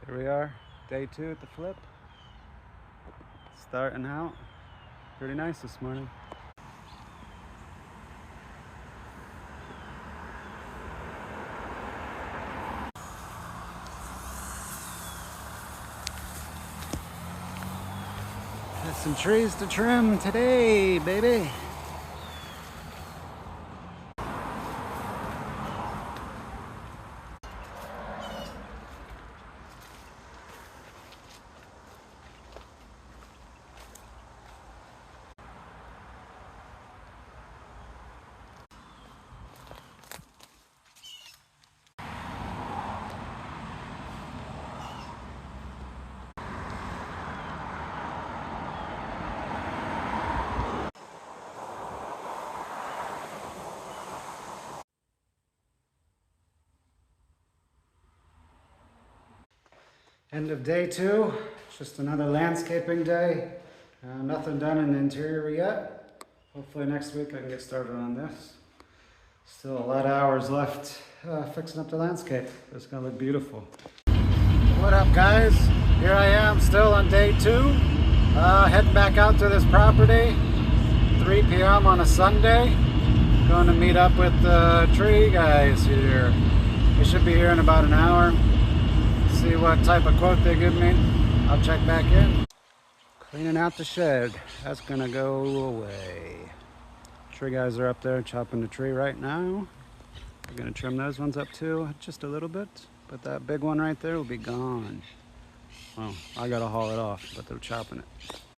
Here we are, day 2 at the flip. Starting out. Pretty nice this morning. Got some trees to trim today, baby. End of day 2, just another landscaping day. Nothing done in the interior yet. Hopefully next week I can get started on this. Still a lot of hours left fixing up the landscape. It's gonna look beautiful. What up, guys? Here I am still on day 2. Heading back out to this property. 3 p.m. on a Sunday. Going to meet up with the tree guys here. They should be here in about an hour. See what type of quote they give me. I'll check back in. Cleaning out the shed. That's gonna go away. Tree guys are up there chopping the tree right now. We're gonna trim those ones up too, just a little bit. But that big one right there will be gone. Well, I gotta haul it off, but they're chopping it.